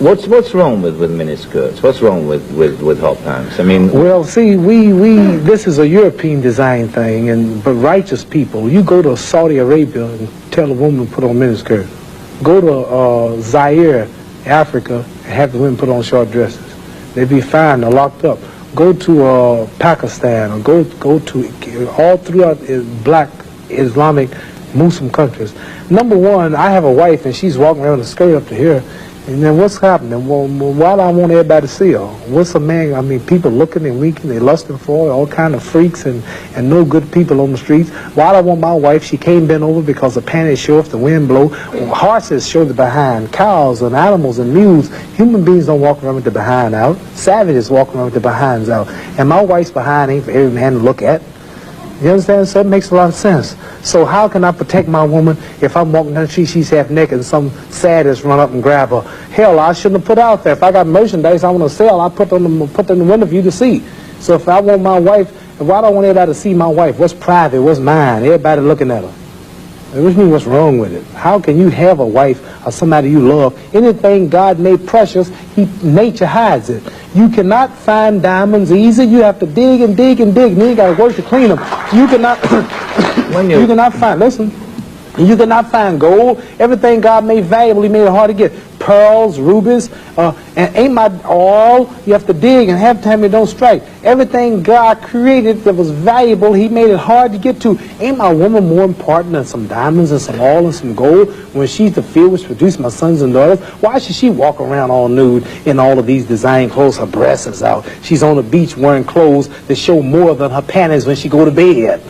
What's wrong with miniskirts? What's wrong with hot pants? I mean, well, see, this is a European design thing, but righteous people, you go to Saudi Arabia and tell a woman to put on miniskirt. Go to Zaire, Africa, and have the women put on short dresses. They'd be fine. They're locked up. Go to Pakistan, or go to all throughout black Islamic Muslim countries. Number one, I have a wife and she's walking around with a skirt up to here, and then what's happening? Well, why do I want everybody to see her? What's a man? I mean, people looking and winking, they lusting for her, all kind of freaks and no good people on the streets. Why do I want my wife? She can't bend over because the panties show if the wind blow. Horses show the behind. Cows and animals and mules. Human beings don't walk around with the behind out. Savages walk around with the behinds out. And my wife's behind ain't for every man to look at. You understand? So it makes a lot of sense. So how can I protect my woman if I'm walking down the street, she's half naked, and some sadist run up and grab her? Hell, I shouldn't have put out there. If I got merchandise I want to sell, I put in the window for you to see. So if I want my wife, why do I want everybody to see my wife? What's private? What's mine? Everybody looking at her. What mean, what's wrong with it? How can you have a wife or somebody you love? Anything God made precious, nature hides it. You cannot find diamonds easy. You have to dig and dig and dig. And then you got to work to clean them. You cannot. You cannot find. Listen. You cannot find gold. Everything God made valuable, He made it hard to get. Pearls, rubies, and ain't my all. You have to dig, and half the time it don't strike. Everything God created that was valuable, He made it hard to get to. Ain't my woman more important than some diamonds and some oil and some gold when she's the field which produced my sons and daughters? Why should she walk around all nude in all of these design clothes? Her breasts is out. She's on the beach wearing clothes that show more than her panties when she go to bed.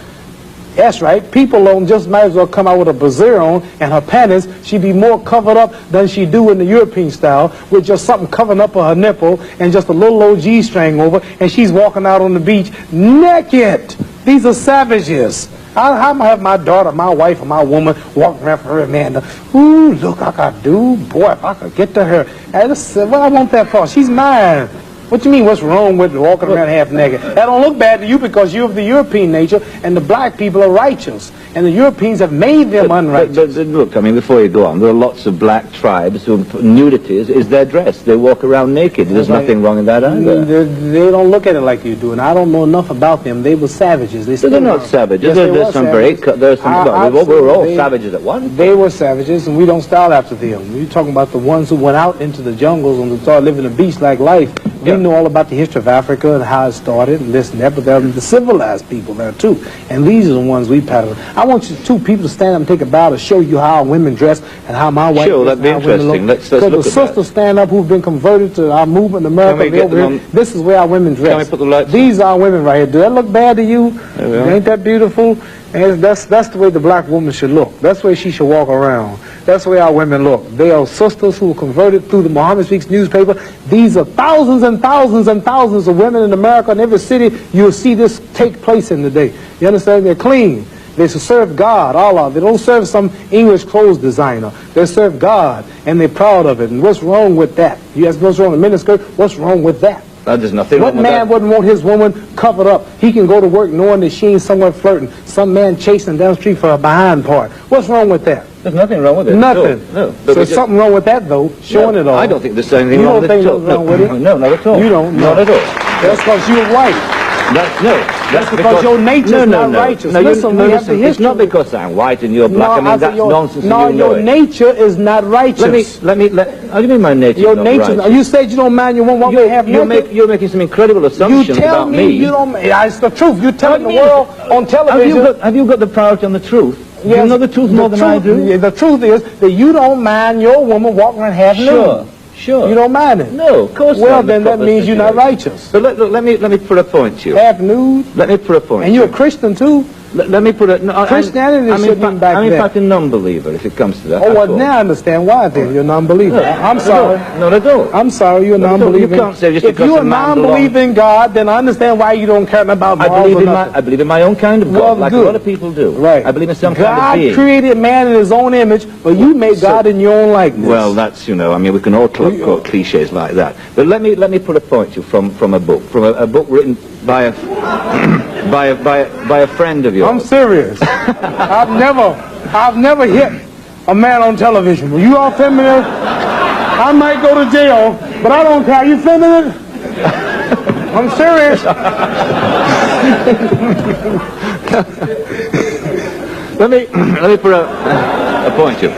That's right. People don't just might as well come out with a brassiere on and her panties. She'd be more covered up than she do in the European style with just something covering up her nipple and just a little old G-string over, and she's walking out on the beach naked. These are savages. How am I have my daughter, my wife, or my woman walking around for her man? Ooh, look, I could do. Boy, if I could get to her. What I want that for? She's mine. What you mean, what's wrong with walking around half naked? That don't look bad to you because you're of the European nature, and the black people are righteous. And the Europeans have made them unrighteous. But look, I mean, before you go on, there are lots of black tribes who nudity is their dress. They walk around naked. There's nothing wrong in that either. They don't look at it like you do, and I don't know enough about them. They were savages. They're not savages. Yes, there's some very... we were all savages at once. They were savages, and we don't style after them. You're talking about the ones who went out into the jungles and started living a beach-like life. We know all about the history of Africa and how it started and this and that, but there are the civilized people there too. And these are the ones we pattern. I want you two people to stand up and take a bow to show you how our women dress and how my wife Sure, that'd be interesting. Let's look at that. the sisters stand up who've been converted to our movement in America. This is where our women dress. Can we put the lights These are our women right here. Do that look bad to you? Ain't that beautiful? And that's the way the black woman should look. That's the way she should walk around. That's the way our women look. They are sisters who were converted through the Muhammad Speaks newspaper. These are thousands and thousands and thousands of women in America. In every city, you'll see this take place in the day. You understand? They're clean. They serve God, Allah. They don't serve some English clothes designer. They serve God, and they're proud of it. And what's wrong with that? You ask what's wrong with miniskirt? What's wrong with that? There's nothing wrong with that. What man wouldn't want his woman covered up? He can go to work knowing that she ain't somewhere flirting. Some man chasing down the street for a behind part. What's wrong with that? There's nothing wrong with it. Nothing. No. So there's something wrong with that, though, showing it all. I don't think there's anything wrong with it. You don't think there's wrong with it? No, not at all. You don't? Not at all. That's because you're white. That's because your nature's not righteous. Listen, it's not because I'm white and you're black. I mean, that's nonsense. No, your nature is not righteous. How do you mean my nature is not righteous? You said you don't mind your woman one way half naked. You're making some incredible assumptions about me. You tell me you don't. It's the truth. You're telling the world on television. Have you got the priority on the truth? Yes, you know the truth more than I do? The truth is that you don't mind your woman walking around half nude. Sure. You don't mind it? No, of course not. Well, then that means you're not righteous. But let me put a point to you. Half nude? Let me put a point. And you're a Christian too? Let me put it... No, Christianity shouldn't be back I'm in there. fact a non-believer, if it comes to that. Oh, well, now I understand why then. You're a non-believer. No, I'm sorry. No, I don't. I'm sorry, you're a non-believer. You can't say just if because you're a a man non-believer in God, then I understand why you don't care about morals I believe in my own kind of God, like a lot of people do. Right. I believe in some kind of being. God created man in his own image, but you made God in your own likeness. Well, that's, I mean, we can all quote cliches like that. But let me put a point to you from a book, a book written by a friend of yours. I'm serious. I've never hit a man on television. Were you all familiar? I might go to jail, but I don't care. You filming it? I'm serious. Let me put a point to you.